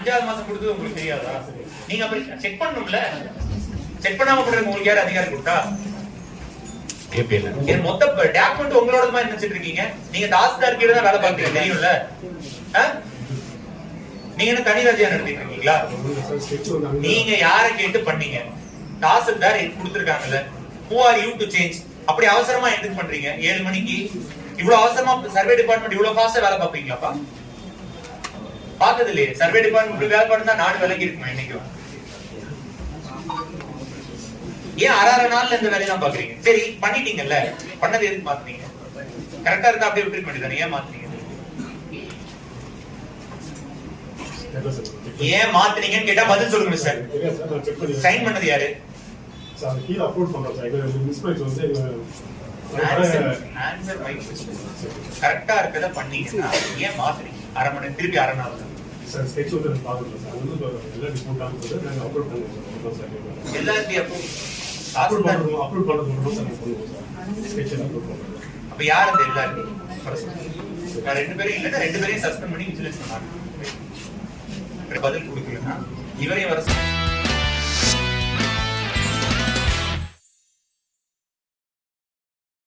5வது மாசம் கொடுத்தது உங்களுக்கு தெரியாதா? நீங்க அப்படி செக் பண்ணணும்ல. செக் பண்ணாம கொடுக்க உங்களுக்கு யார் அதிகாரம் கொடுத்தா? மொத்த டாக்குமெண்ட் உங்களோட மாதிரி நினைச்சிட்டு இருக்கீங்க. நீங்க தாசில்தார் கீழ தான் வேலை பார்க்கறீங்க தெரியும்ல. நீங்க என்ன தனி ராஜ்யம் நடத்திட்டு இருக்கீங்களா? நீங்க யாரை கேட்டு பண்ணீங்க? Tahsildar கொடுத்திருக்காங்கல்ல. Who are you to change? அப்படி அவசரமா எதுக்கு பண்றீங்க? 7 மணிக்கு இவ்வளவு அவசரமா சர்வே டிபார்ட்மெண்ட் இவ்வளவு ஃபாஸ்டா வேலை பார்ப்பீங்களாப்பா? பார்த்தது இல்லையே. சர்வே டிபார்ட்மெண்ட் வேலை பண்ணா நாடு விலகி இருக்குமா என்னைக்கும்? ஏன் அரை நாள்ல இந்த வேலையெல்லாம் பாக்குறீங்க? சரி பண்ணிட்டீங்கல்ல, பண்ணது எதுக்கு மாத்துறீங்க? கரெக்டா இருந்தா அப்படியே விட்டுருக்க வேண்டியதானே, ஏன் மாத்துறீங்க? ஏன் மாத்துறீங்கன்னு கேட்டா பதில் சொல்லுங்க சார். சைன் பண்ணது யாரு? கரெக்டா இருக்கத பண்ணீங்க, ஏன் மாத்துறீங்க? அரை மணி திருப்பி அரை நாள் அப்ப யார் அந்த எல்லாருக்கும்? நான் 2 பேரும் இல்ல, 2 பேரையும் சஸ்பெண்ட் பண்ணி விஜிலன்ஸ் பண்ணாங்க. பதில் கொடுக்கலன்னா இவரையும் வர